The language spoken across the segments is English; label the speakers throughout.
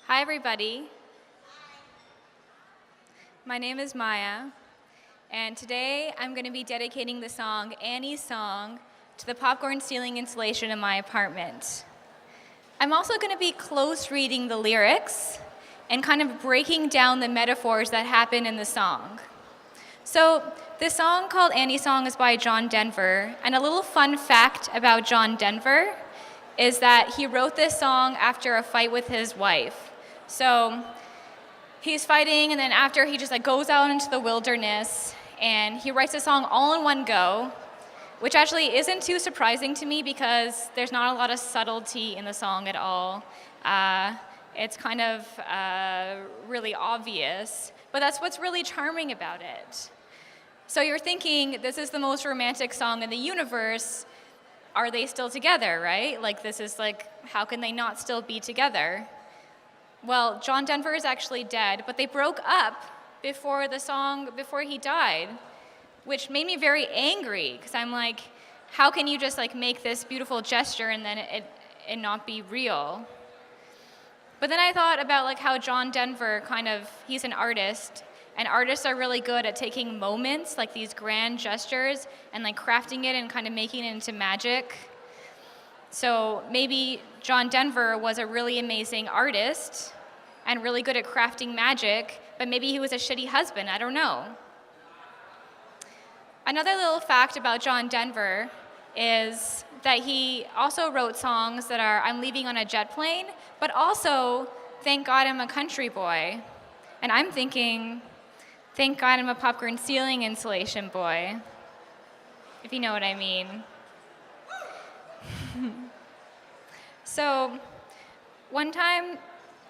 Speaker 1: Hi, everybody. My name is Maya, and today I'm going to be dedicating the song, Annie's Song, to the popcorn ceiling insulation in my apartment. I'm also going to be close reading the lyrics and kind of breaking down the metaphors that happen in the song. So, this song called Annie's Song is by John Denver, and a little fun fact about John Denver is that he wrote this song after a fight with his wife. So, he's fighting, and then after he just goes out into the wilderness, and he writes a song all in one go, which actually isn't too surprising to me because there's not a lot of subtlety in the song at all. It's kind of really obvious, but that's what's really charming about it. So you're thinking, this is the most romantic song in the universe. Are they still together, right? How can they not still be together? Well, John Denver is actually dead, but they broke up before he died, which made me very angry, because I'm like, how can you just make this beautiful gesture and then it not be real? But then I thought about how John Denver he's an artist, and artists are really good at taking moments, like these grand gestures, and crafting it and kind of making it into magic. So maybe John Denver was a really amazing artist and really good at crafting magic, but maybe he was a shitty husband, I don't know. Another little fact about John Denver is that he also wrote songs that are I'm leaving on a jet plane, but also Thank God I'm a Country Boy. And I'm thinking, thank God I'm a popcorn ceiling insulation boy, if you know what I mean. So one time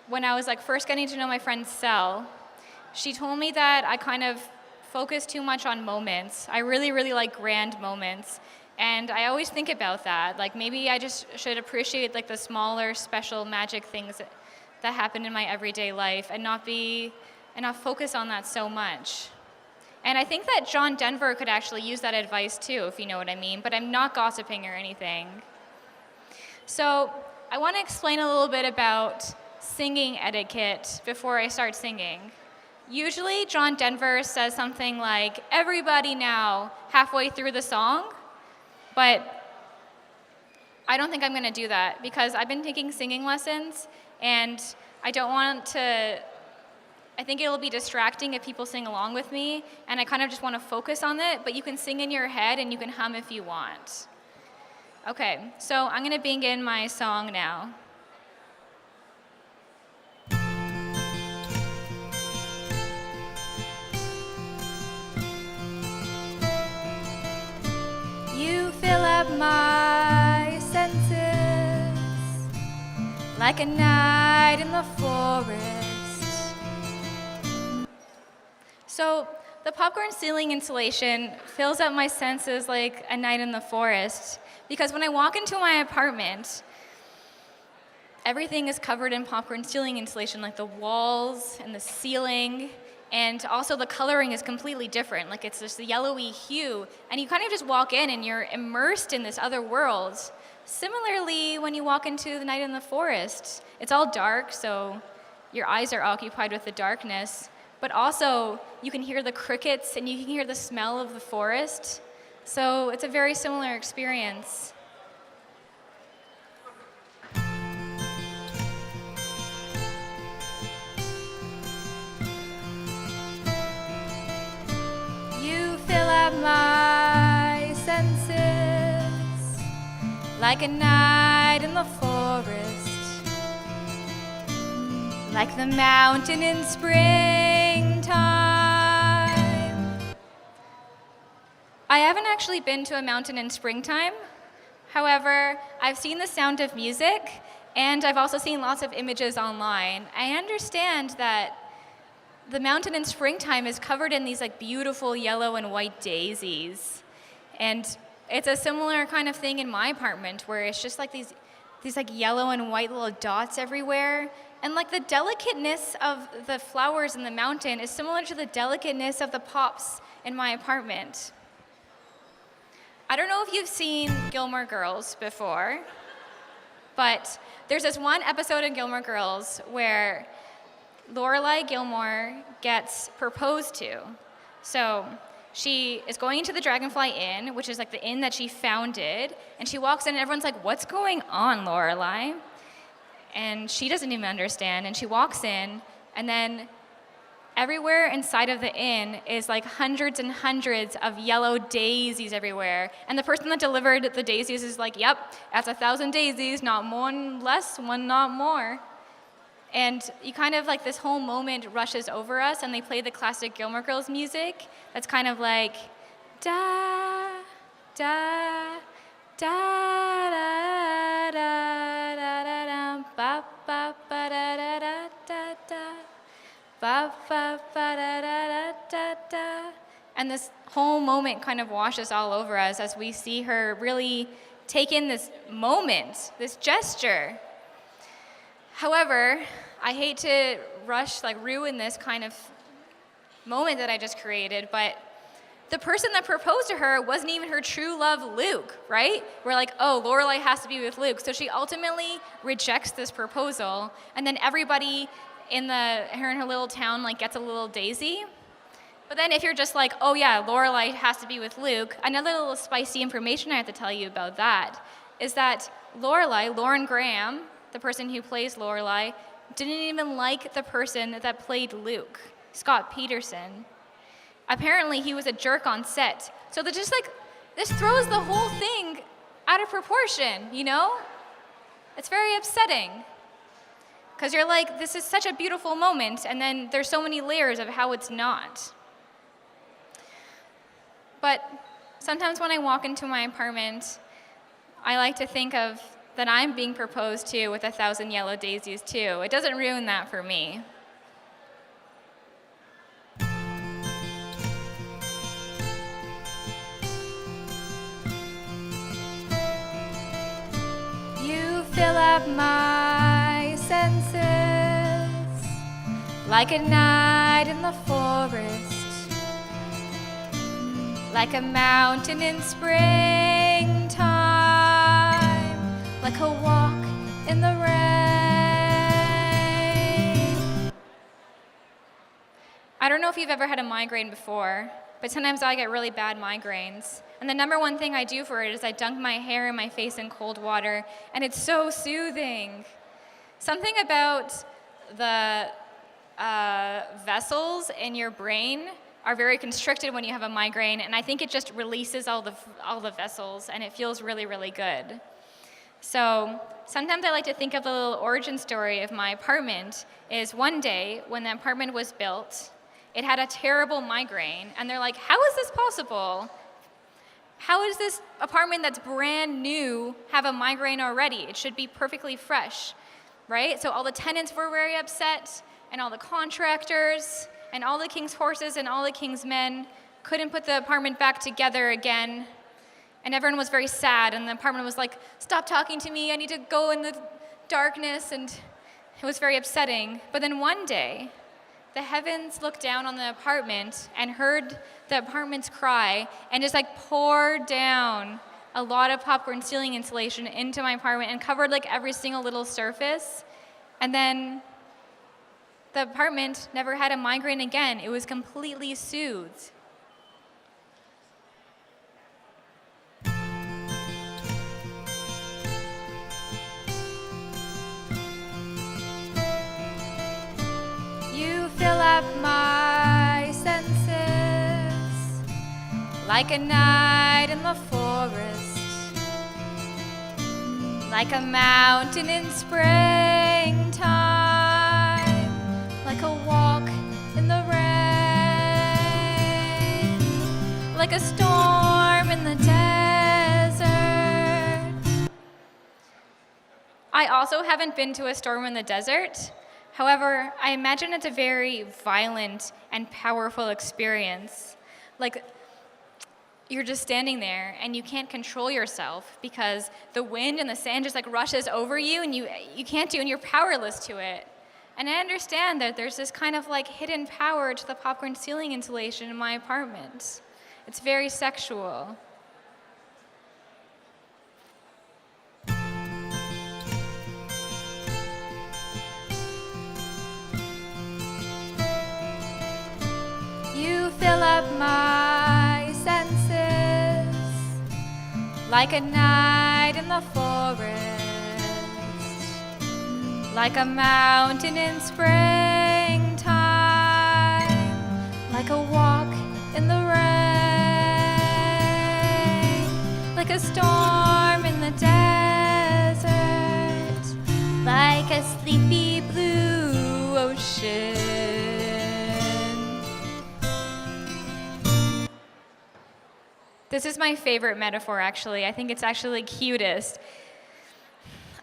Speaker 1: when I was first getting to know my friend Sel, she told me that I kind of focus too much on moments. I really, really like grand moments. And I always think about that. Maybe I just should appreciate the smaller, special magic things that happen in my everyday life and not focus on that so much. And I think that John Denver could actually use that advice too, if you know what I mean, but I'm not gossiping or anything. So I want to explain a little bit about singing etiquette before I start singing. Usually John Denver says something like, everybody now, halfway through the song, but I don't think I'm going to do that because I've been taking singing lessons and I think it'll be distracting if people sing along with me, and I kind of just want to focus on it, but you can sing in your head and you can hum if you want. Okay, so I'm going to begin my song now. You fill up my senses like a night in the forest. So the popcorn ceiling insulation fills up my senses like a night in the forest because when I walk into my apartment, everything is covered in popcorn ceiling insulation, like the walls and the ceiling, and also the coloring is completely different. It's this yellowy hue, and you kind of just walk in and you're immersed in this other world. Similarly, when you walk into the night in the forest, it's all dark, so your eyes are occupied with the darkness. But also, you can hear the crickets and you can hear the smell of the forest. So it's a very similar experience. You fill up my senses like a night in the forest, like the mountain in springtime. I haven't actually been to a mountain in springtime. However, I've seen The Sound of Music, and I've also seen lots of images online. I understand that the mountain in springtime is covered in these beautiful yellow and white daisies. And it's a similar kind of thing in my apartment where it's just these yellow and white little dots everywhere. And the delicateness of the flowers in the mountain is similar to the delicateness of the pops in my apartment. I don't know if you've seen Gilmore Girls before, But there's this one episode in Gilmore Girls where Lorelai Gilmore gets proposed to. So she is going into the Dragonfly Inn, which is like the inn that she founded, and she walks in and everyone's like, "What's going on, Lorelai?" And she doesn't even understand, and she walks in, and then everywhere inside of the inn is like hundreds and hundreds of yellow daisies everywhere. And the person that delivered the daisies is like, "Yep, that's 1,000 daisies, not one less, one not more." And you kind of like this whole moment rushes over us, and they play the classic Gilmore Girls music that's kind of like da da da da da da da da ba ba ba da da da da da ba ba ba da da da da da. And this whole moment kind of washes all over us as we see her really take in this moment, this gesture. However, I hate to ruin this kind of moment that I just created, but the person that proposed to her wasn't even her true love, Luke, right? We're like, oh, Lorelai has to be with Luke. So she ultimately rejects this proposal, and then everybody in her little town like gets a little daisy. But then if you're just like, oh yeah, Lorelai has to be with Luke, another little spicy information I have to tell you about that is that Lauren Graham, the person who plays Lorelai, didn't even like the person that played Luke, Scott Peterson. Apparently he was a jerk on set. So this throws the whole thing out of proportion, you know? It's very upsetting. Because you're like, this is such a beautiful moment, and then there's so many layers of how it's not. But sometimes when I walk into my apartment, I like to think of that I'm being proposed to with 1,000 yellow daisies too. It doesn't ruin that for me. You fill up my senses like a night in the forest, like a mountain in springtime, like a walk in the rain. I don't know if you've ever had a migraine before, but sometimes I get really bad migraines. And the number one thing I do for it is I dunk my hair and my face in cold water, and it's so soothing. Something about the vessels in your brain are very constricted when you have a migraine, and I think it just releases all the vessels, and it feels really, really good. So sometimes I like to think of the little origin story of my apartment is one day when the apartment was built, it had a terrible migraine, and they're like, how is this possible? How does this apartment that's brand new have a migraine already? It should be perfectly fresh, right? So all the tenants were very upset, and all the contractors, and all the king's horses, and all the king's men couldn't put the apartment back together again. And everyone was very sad, and the apartment was like, stop talking to me, I need to go in the darkness, and it was very upsetting. But then one day, the heavens looked down on the apartment and heard the apartment's cry and just like poured down a lot of popcorn ceiling insulation into my apartment and covered like every single little surface. And then the apartment never had a migraine again. It was completely soothed. You fill up my senses like a night in the forest, like a mountain in springtime, like a walk in the rain, like a storm in the desert. I also haven't been to a storm in the desert. However, I imagine it's a very violent and powerful experience. Like, you're just standing there and you can't control yourself because the wind and the sand just like rushes over you and you can't do, and you're powerless to it. And I understand that there's this kind of like hidden power to the popcorn ceiling insulation in my apartment. It's very sexual. like a night in the forest, like a mountain in springtime, like a walk in the rain, like a storm in the desert, like a sleepy blue ocean. This is my favorite metaphor, actually. I think it's actually cutest.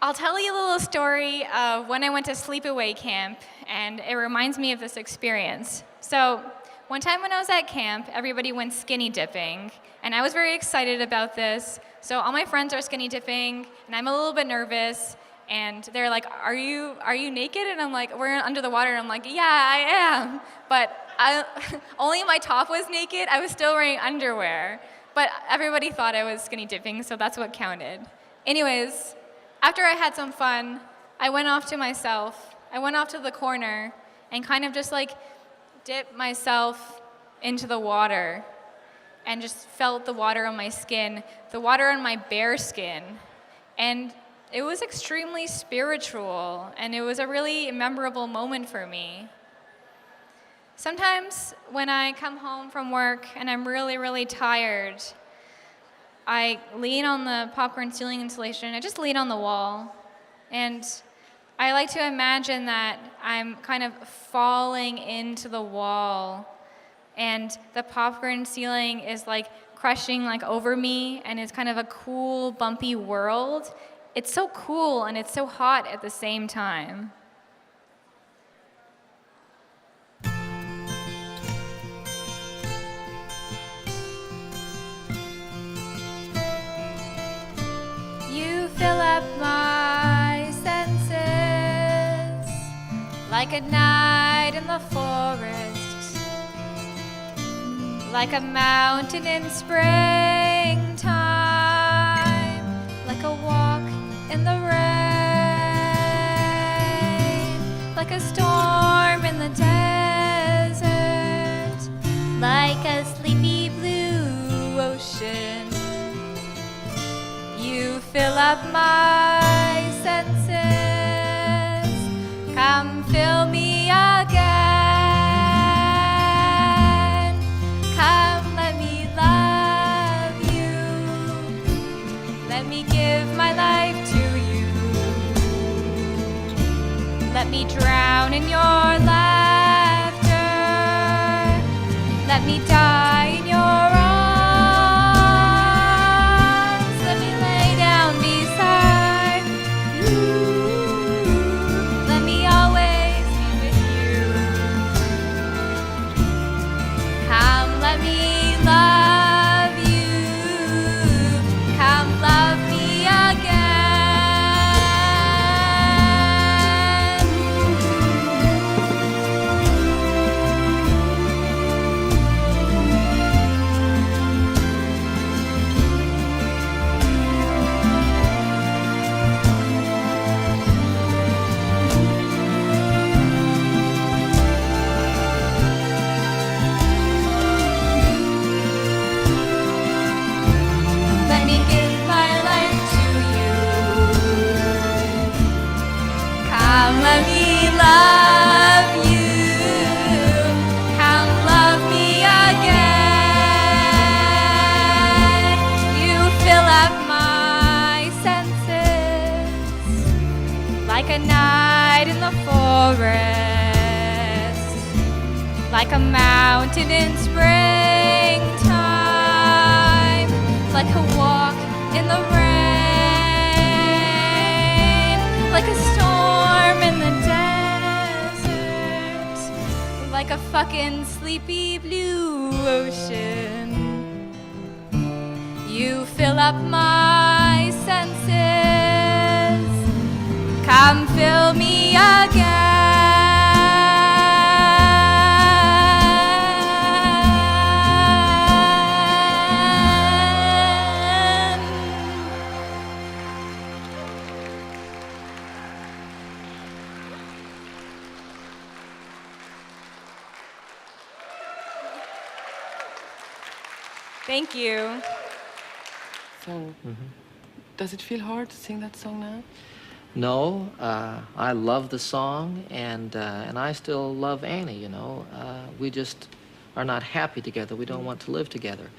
Speaker 1: I'll tell you a little story of when I went to sleepaway camp, and it reminds me of this experience. So, one time when I was at camp, everybody went skinny dipping, and I was very excited about this. So all my friends are skinny dipping, and I'm a little bit nervous, and they're like, are you naked? And I'm like, we're under the water, and I'm like, yeah, I am. But only my top was naked. I was still wearing underwear. But everybody thought I was skinny dipping, so that's what counted. Anyways, after I had some fun, I went off to myself. I went off to the corner and kind of just like dipped myself into the water and just felt the water on my skin, the water on my bare skin. And it was extremely spiritual, and it was a really memorable moment for me. Sometimes when I come home from work and I'm really, really tired, I lean on the popcorn ceiling insulation. I just lean on the wall. And I like to imagine that I'm kind of falling into the wall, and the popcorn ceiling is like crushing like over me, and it's kind of a cool, bumpy world. It's so cool and it's so hot at the same time. You fill up my senses like a night in the forest, like a mountain in springtime, like a walk in the rain, like a storm in the desert, like a sleepy blue ocean. You fill up my senses, come fill me again, come let me love you, let me give my life to you, let me drown in your laughter, let me die in your arms. Let me love you, come love me again. You fill up my senses like a night in the forest, like a mountain in springtime, like a walk in the rain, like a storm in the desert, like a fucking sleepy blue ocean. You fill up my senses, come fill me again. Thank you.
Speaker 2: song. Does it feel hard to sing that song now?
Speaker 3: No, I love the song, and I still love Annie, you know. We just are not happy together. We don't want to live together.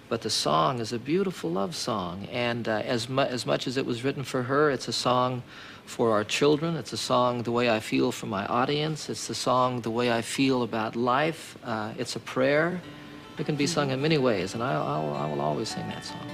Speaker 3: But the song is a beautiful love song, and as much as it was written for her, it's a song for our children. It's a song the way I feel for my audience. It's the song the way I feel about life. It's a prayer. It can be sung in many ways, and I will always sing that song.